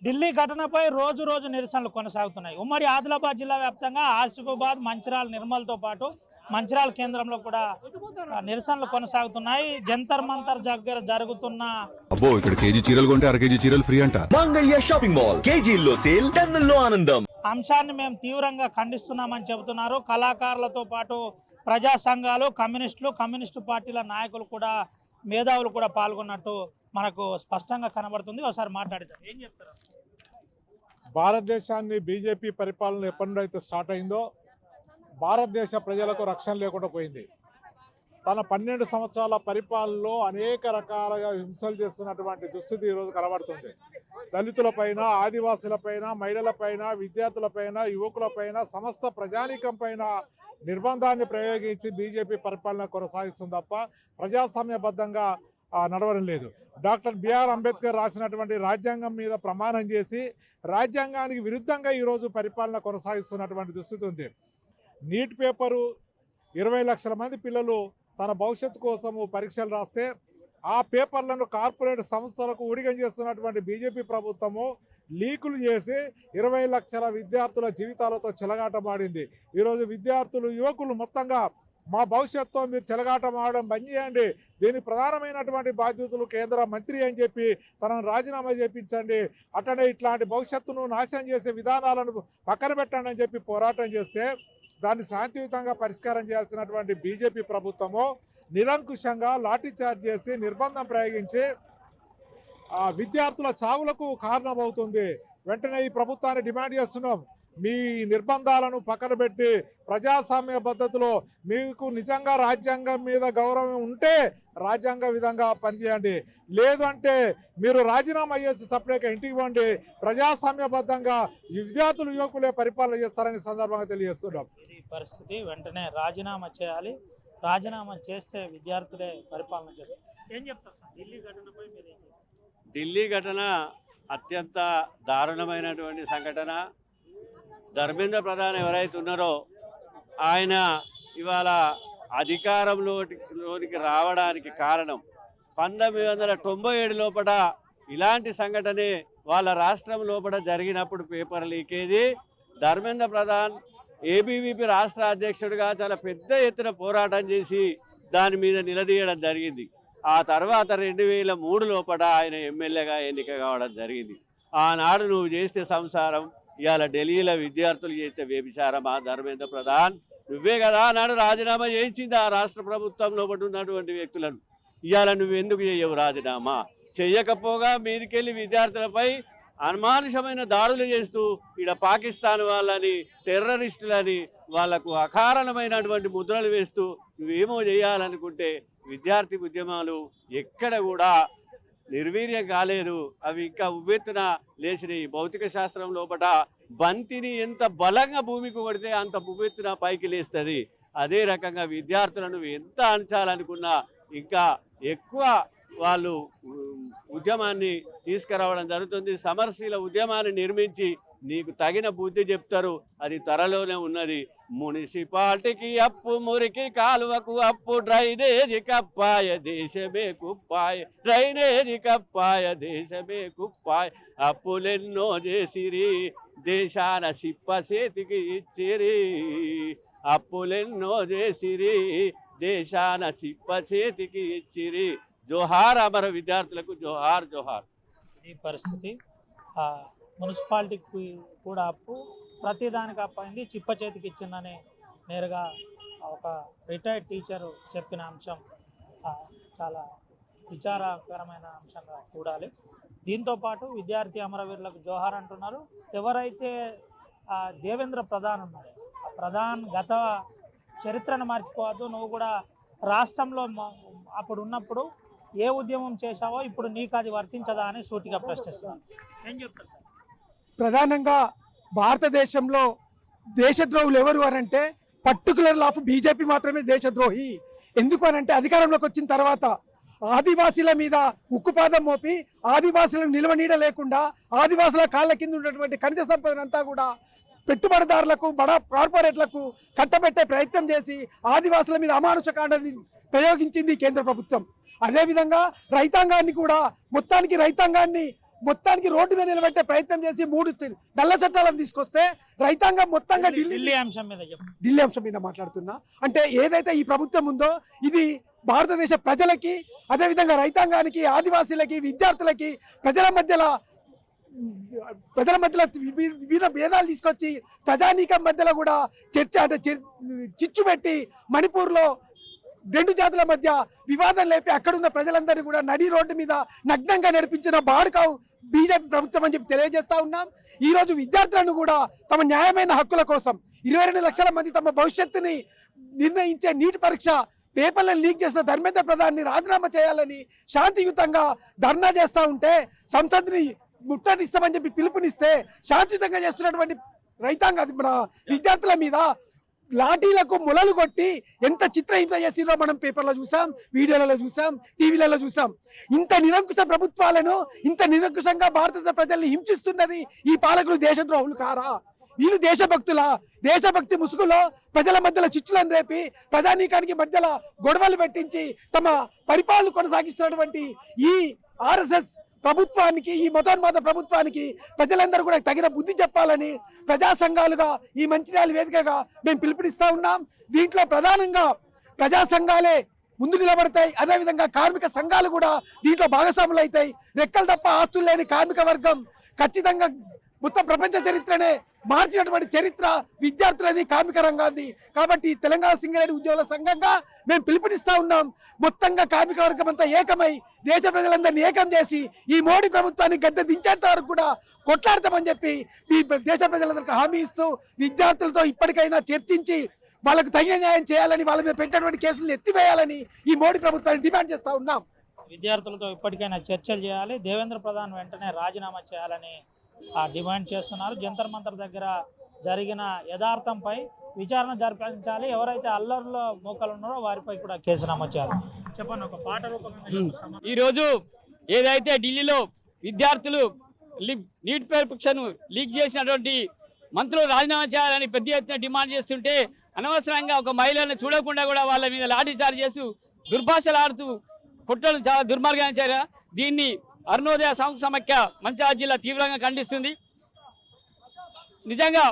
ఢిల్లీ ఘటనపై రోజు రోజు నిరసనలు కొనసాగుతున్నాయి. ఉమ్మడి ఆదిలాబాద్ జిల్లా వ్యాప్తంగా ఆసిఫాబాద్, మంచిర్యాల, నిర్మల్తో పాటు మంచిర్యాల కేంద్రంలో కూడా నిరసనలు కొనసాగుతున్నాయి. జంతర్ మంతర్ దగ్గర జరుగుతున్న అబ్బో ఇక్కడ కేజీ చీరలు కొంటే అర కేజీ చీరలు ఫ్రీ అంట. మంగళ్య షాపింగ్ మాల్ కేజీల్లో సేల్, టన్నుల్లో ఆనందం. అంశాన్ని మేము తీవ్రంగా ఖండిస్తున్నామని చెబుతున్నారు. కళాకారులతో పాటు ప్రజా సంఘాలు, కమ్యూనిస్టు పార్టీల నాయకులు కూడా, మేధావులు కూడా పాల్గొన్నట్టు మనకు స్పష్టంగా కనబడుతుంది. ఒకసారి మాట్లాడదాం. ఏం చెప్తారు? భారతదేశాన్ని బీజేపీ పరిపాలన ఎప్పటి నుండి అయితే స్టార్ట్ అయిందో భారతదేశ ప్రజలకు రక్షణ లేకుండా పోయింది. తన 12 సంవత్సరాల పరిపాలనలో అనేక రకాలుగా హింసలు చేస్తున్నటువంటి దుస్థితి ఈరోజు కనబడుతుంది. దళితులపైన, ఆదివాసులపైన, మహిళలపైన, విద్యార్థులపైన, యువకులపైన, సమస్త ప్రజానీకంపైన నిర్బంధాన్ని ప్రయోగించి బీజేపీ పరిపాలన కొనసాగిస్తుంది తప్ప ప్రజాస్వామ్యబద్ధంగా నడవడం లేదు. డాక్టర్ బిఆర్ అంబేద్కర్ రాసినటువంటి రాజ్యాంగం మీద ప్రమాణం చేసి రాజ్యాంగానికి విరుద్ధంగా ఈరోజు పరిపాలన కొనసాగిస్తున్నటువంటి దుస్థితి ఉంది. నీట్ పేపరు 20 లక్షల మంది పిల్లలు తన భవిష్యత్తు కోసము పరీక్షలు రాస్తే ఆ పేపర్లను కార్పొరేట్ సంస్థలకు ఊడిగం చేస్తున్నటువంటి బీజేపీ ప్రభుత్వము లీకులు చేసి 20 లక్షల విద్యార్థుల జీవితాలతో చెలగాటమాడింది. ఈరోజు విద్యార్థులు, యువకులు మొత్తంగా మా భవిష్యత్తుతో మీరు చెలగాటమాడడం బంద్ చేయండి, దీని ప్రధానమైనటువంటి బాధ్యతలు కేంద్ర మంత్రి అని చెప్పి తనను రాజీనామా చేయించండి, అట్లనే ఇట్లాంటి భవిష్యత్తును నాశనం చేసే విధానాలను పక్కన పెట్టండి అని చెప్పి పోరాటం చేస్తే దాన్ని శాంతియుతంగా పరిష్కారం చేయాల్సినటువంటి బీజేపీ ప్రభుత్వము నిరంకుశంగా లాఠీచార్జ్ చేసి నిర్బంధం ప్రయోగించి విద్యార్థుల చావులకు కారణమవుతుంది. వెంటనే ఈ ప్రభుత్వాన్ని డిమాండ్ చేస్తున్నాం, మీ నిర్బంధాలను పక్కన పెట్టి ప్రజాస్వామ్య పద్ధతిలో మీకు నిజంగా రాజ్యాంగం మీద గౌరవం ఉంటే రాజ్యాంగ విధంగా పనిచేయండి, లేదు అంటే మీరు రాజీనామా చేసి సపరేట్గా ఇంటికి ఇవ్వండి, ప్రజాస్వామ్యబద్ధంగా విద్యార్థులు, యువకులే పరిపాలన చేస్తారని సందర్భంగా తెలియజేస్తున్నాం. ఈ పరిస్థితి వెంటనే రాజీనామా చేయాలి, రాజీనామా చేస్తే విద్యార్థులే పరిపాలన చేస్తారు. ఏం చెప్తారు సార్ ఢిల్లీ ఘటనపై? మీరు ఏం చెప్తారు? ఢిల్లీ ఘటన అత్యంత దారుణమైనటువంటి సంఘటన. ధర్మేంద్ర ప్రధాన్ ఎవరైతే ఉన్నారో ఆయన ఇవాళ అధికారంలోనికి రావడానికి కారణం 1997 లోపల ఇలాంటి సంఘటనే వాళ్ళ రాష్ట్రం లోపల జరిగినప్పుడు paper leakage. Dharmendra Pradhan ABVP రాష్ట్ర అధ్యక్షుడిగా చాలా పెద్ద ఎత్తున పోరాటం చేసి దాని మీద నిలదీయడం జరిగింది. ఆ తర్వాత 2003 లోపల ఆయన ఎమ్మెల్యేగా ఎన్నిక కావడం జరిగింది. ఆనాడు నువ్వు చేస్తే సంసారం, ఇవాళ ఢిల్లీలో విద్యార్థులు చేస్తే వ్యభిచారమా? ధర్మేంద్ర ప్రధాన్ నువ్వే కదా ఆనాడు రాజీనామా చేయించింది ఆ రాష్ట్ర ప్రభుత్వంలో ఉన్నటువంటి వ్యక్తులను. ఇవాళ నువ్వు ఎందుకు చేయవు రాజీనామా? చెయ్యకపోగా మీదికెళ్ళి విద్యార్థులపై అనుమానుషమైన దాడులు చేస్తూ ఇక్కడ పాకిస్తాన్ వాళ్ళని, టెర్రరిస్టులని వాళ్లకు అకారణమైనటువంటి ముద్రలు వేస్తూ నువ్వేమో చేయాలనుకుంటే విద్యార్థి ఉద్యమాలు ఎక్కడ కూడా నిర్వీర్యం కాలేదు. అవి ఇంకా ఉవ్వెత్తున లేచినాయి. భౌతిక శాస్త్రం లోపల బంతిని ఎంత బలంగా భూమికి కొడితే అంత ఉవ్వెత్తున పైకి లేస్తుంది. అదే రకంగా విద్యార్థులను ఎంత అణచాలనుకున్నా ఇంకా ఎక్కువ వాళ్ళు ఉద్యమాన్ని తీసుకురావడం జరుగుతుంది. సమరశీల ఉద్యమాన్ని నిర్మించి నీకు తగిన బుద్ధి చెప్తారు, అది త్వరలోనే ఉన్నది. మున్సిపాలిటీకి అప్పు, మురికి కాలువకు అప్పు, డ్రైనేజీ కప్పాయ దేశమే కుప్పాయ, డ్రైనేజీ కప్పాయ దేశమే కుప్పాయ, అప్పులెన్నో చేసిరి దేశాన సిప్ప చేతికి ఇచ్చిరి, అప్పులెన్నో చేసిరి దేశాన సిప్ప చేతికి ఇచ్చిరి. జోహార్ అమర విద్యార్థులకు, జోహార్ జోహార్. ఈ పరిస్థితి మున్సిపాలిటీకి కూడా అప్పు, ప్రతిదానికి అప్పైంది, చిప్ప చేతికి ఇచ్చిందని నేరుగా ఒక రిటైర్డ్ టీచరు చెప్పిన అంశం చాలా విచారకరమైన అంశంగా చూడాలి. దీంతోపాటు విద్యార్థి అమరవీరులకు జోహార్ అంటున్నారు. ఎవరైతే దేవేంద్ర ప్రధాన్ ఉన్నారో ఆ ప్రధాన్ గత చరిత్రను మర్చిపోవద్దు, నువ్వు కూడా రాష్ట్రంలో అప్పుడు ఉన్నప్పుడు ఏ ఉద్యమం చేశావో ఇప్పుడు నీకు అది వర్తించదా అని సూటిగా ప్రశ్నిస్తున్నారు. ఏం చెప్తారు సార్? ప్రధానంగా భారతదేశంలో దేశద్రోహులు ఎవరు అనంటే పర్టికులర్ ఆఫ్ బీజేపీ మాత్రమే దేశద్రోహి. ఎందుకు అనంటే అధికారంలోకి వచ్చిన తర్వాత ఆదివాసీల మీద ఉక్కుపాదం మోపి ఆదివాసీలను నిలవనీడ లేకుండా ఆదివాసుల కాళ్ళ కింద ఉన్నటువంటి ఖనిజ సంపదనంతా కూడా పెట్టుబడిదారులకు, బడా కార్పొరేట్లకు కట్టబెట్టే ప్రయత్నం చేసి ఆదివాసుల మీద అమానుషకాండాన్ని ప్రయోగించింది కేంద్ర ప్రభుత్వం. అదేవిధంగా రైతాంగాన్ని కూడా మొత్తానికి రైతాంగాన్ని మొత్తానికి రోడ్డు మీద నిలబెట్టే ప్రయత్నం చేసి 3 నల్ల చట్టాలను తీసుకొస్తే రైతాంగం మొత్తంగా ఢిల్లీ అంశం మీద చెప్పు. ఢిల్లీ అంశం మీద మాట్లాడుతున్నా. అంటే ఏదైతే ఈ ప్రభుత్వం ఉందో ఇది భారతదేశ ప్రజలకి, అదేవిధంగా రైతాంగానికి, ఆదివాసీలకి, విద్యార్థులకి, ప్రజల మధ్యలో వివిధ భేదాలు తీసుకొచ్చి ప్రజానీకం మధ్యలో కూడా చర్చ అంటే చిచ్చు పెట్టి మణిపూర్లో 2 జాతుల మధ్య వివాదం లేపి అక్కడున్న ప్రజలందరినీ కూడా నడి రోడ్డు మీద నగ్నంగా నడిపించిన బాడుకావు బీజేపీ ప్రభుత్వం అని చెప్పి తెలియజేస్తా ఉన్నాం. ఈ రోజు విద్యార్థులను కూడా తమ న్యాయమైన హక్కుల కోసం 22 లక్షల మంది తమ భవిష్యత్తుని నిర్ణయించే నీట్ పరీక్ష పేపర్లను లీక్ చేసిన ధర్మేంద్ర ప్రధాన్ని రాజీనామా చేయాలని శాంతియుతంగా ధర్నా చేస్తూ ఉంటే సంసద్ని ముట్టడిస్తామని చెప్పి పిలుపునిస్తే శాంతియుతంగా చేస్తున్నటువంటి రైతాంగ మన విద్యార్థుల మీద లాఠీలకు మొలలు కొట్టి ఎంత చిత్రహింస చేసిరో మనం పేపర్లో చూసాం, వీడియోలలో చూసాం, టీవీలలో చూసాం. ఇంత నిరంకుశ ప్రభుత్వాలను, ఇంత నిరంకుశంగా భారతదేశ ప్రజల్ని హింసిస్తున్నది ఈ పాలకులు దేశద్రోహులు కారా? వీళ్ళు దేశభక్తి ముసుగులో ప్రజల మధ్యలో చిచ్చులను రేపి ప్రజానీకానికి మధ్యలో గొడవలు పెట్టించి తమ పరిపాలన కొనసాగిస్తున్నటువంటి ఈ ఆర్ఎస్ఎస్ ప్రభుత్వానికి, ఈ మతోన్మాద ప్రభుత్వానికి ప్రజలందరూ కూడా తగిన బుద్ధి చెప్పాలని ప్రజా సంఘాలుగా ఈ మంచిర్యాల వేదికగా మేము పిలుపునిస్తా ఉన్నాం. దీంట్లో ప్రధానంగా ప్రజా సంఘాలే ముందు నిలబడతాయి, అదేవిధంగా కార్మిక సంఘాలు కూడా దీంట్లో భాగస్వాములు అవుతాయి. రెక్కలు తప్ప ఆస్తులు లేని కార్మిక వర్గం ఖచ్చితంగా మొత్తం ప్రపంచ చరిత్రనే మార్చినటువంటి చరిత్ర విద్యార్థులది, కార్మిక రంగాన్ని. కాబట్టి తెలంగాణ సింగరేణి ఉద్యోగుల సంఘంగా మేము పిలుపునిస్తా ఉన్నాం. మొత్తంగా కార్మిక వర్గం అంతా ఏకమై దేశ ప్రజలందరినీ ఏకం చేసి ఈ మోడీ ప్రభుత్వాన్ని గద్దె దించేంత వరకు కూడా కొట్లాడతామని చెప్పి ఈ దేశ ప్రజలందరికీ హామీ ఇస్తూ విద్యార్థులతో ఇప్పటికైనా చర్చించి వాళ్ళకు తగిన న్యాయం చేయాలని, వాళ్ళ మీద పెట్టినటువంటి కేసులను ఎత్తివేయాలని ఈ మోడీ ప్రభుత్వాన్ని డిమాండ్ చేస్తూ ఉన్నాం. విద్యార్థులతో ఇప్పటికైనా చర్చలు చేయాలి, దేవేంద్ర ప్రధాన్ వెంటనే రాజీనామా చేయాలని డిమాండ్ చేస్తున్నారు. జంతర్ మంతర్ దగ్గర జరిగిన యథార్థంపై విచారణ జరిపించాలి, ఎవరైతే అల్లర్లో మోకలు ఉన్నారో వారిపై కూడా కేసు నమోదు చేయాలి. చెప్పండి, ఒక పాట రూపంగా. ఈరోజు ఏదైతే ఢిల్లీలో విద్యార్థులు నీట్ పరీక్షను లీక్ చేసినటువంటి మంత్రులు రాజీనామా చేయాలని పెద్ద ఎత్తున డిమాండ్ చేస్తుంటే అనవసరంగా ఒక మహిళను చూడకుండా కూడా వాళ్ళ మీద లాఠీచార్జ్ చేస్తూ దుర్భాషలు ఆడుతూ కొట్టడం చాలా దుర్మార్గాచార్య. దీన్ని అరుణోదయ సాంఘిక సమైక్య మంచిర్యాల జిల్లా తీవ్రంగా ఖండిస్తుంది. నిజంగా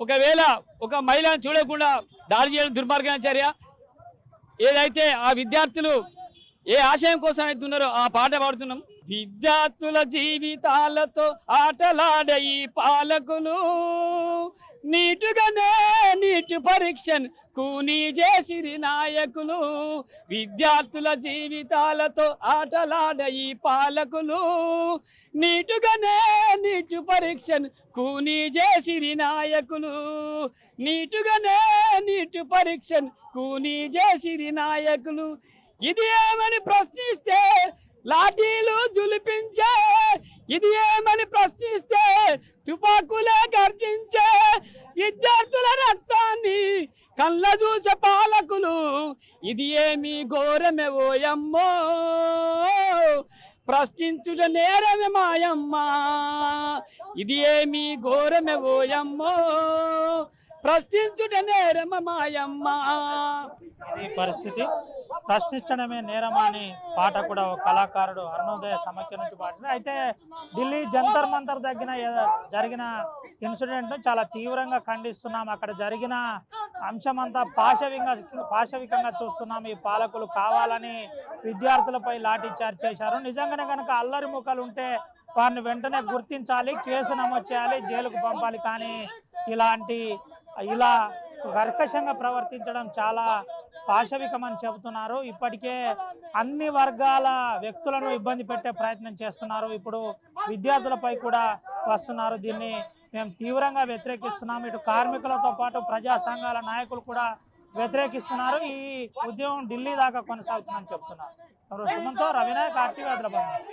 ఒకవేళ ఒక మహిళను చూడకుండా దాడి చేయడం దుర్మార్గాచార్య. ఏదైతే ఆ విద్యార్థులు ఏ ఆశయం కోసం అయితే ఉన్నారో ఆ పాట పాడుతున్నాం. విద్యార్థుల జీవితాలతో ఆటలాడే ఈ పాలకులు నీటుగానే నీటు పరీక్షను కూనీ చేసిరి నాయకులు. విద్యార్థుల జీవితాలతో ఆటలాడే ఈ పాలకులు నీటుగానే నీటు పరీక్షను కూనీ చేసిరి నాయకులు. నీటుగానే నీటు పరీక్షను కూనీ చేసిరి నాయకులు. ఇది ఏమని ప్రశ్నిస్తే లాఠీలు జులిపించే, ఇది ఏమని ప్రశ్నిస్తే తుపాకులే గర్జించే. విద్యార్థుల రక్తాన్ని కళ్ళ చూసే పాలకులు ఇది ఏమి ఘోరమే ఓయమ్మో. ప్రశ్నించుట నేరమే మాయమ్మ, ఇది ఏమి ఘోరమే ఓయమ్మో. ప్రశ్నించుట నేరమ మాయమ్మ. ఈ పరిస్థితి, ప్రశ్నించడమే నేరమా అని పాట కూడా ఒక కళాకారుడు అరుణోదయ సమైక్య నుంచి పాడిన. అయితే ఢిల్లీ జంతర్ మంతర్ దగ్గర జరిగిన ఇన్సిడెంట్ను చాలా తీవ్రంగా ఖండిస్తున్నాం. అక్కడ జరిగిన అంశమంతా పాశవికంగా చూస్తున్నాం. ఈ పాలకులు కావాలని విద్యార్థులపై లాఠీ చార్జ్ చేశారు. నిజంగానే కనుక అల్లరి ముఖాలు ఉంటే వారిని వెంటనే గుర్తించాలి, కేసు నమోదు చేయాలి, జైలుకు పంపాలి. కానీ ఇలా కర్కశంగా ప్రవర్తించడం చాలా పాశవికమని చెబుతున్నారు. ఇప్పటికే అన్ని వర్గాల వ్యక్తులను ఇబ్బంది పెట్టే ప్రయత్నం చేస్తున్నారు. ఇప్పుడు విద్యార్థులపై కూడా వస్తున్నారు. దీన్ని మేము తీవ్రంగా వ్యతిరేకిస్తున్నాం. ఇటు కార్మికులతో పాటు ప్రజా సంఘాల నాయకులు కూడా వ్యతిరేకిస్తున్నారు. ఈ ఉద్యమం ఢిల్లీ దాకా కొనసాగుతుందని చెప్తున్నారు. సుమంతో రవినాయక్, RTV హైదరాబాద్.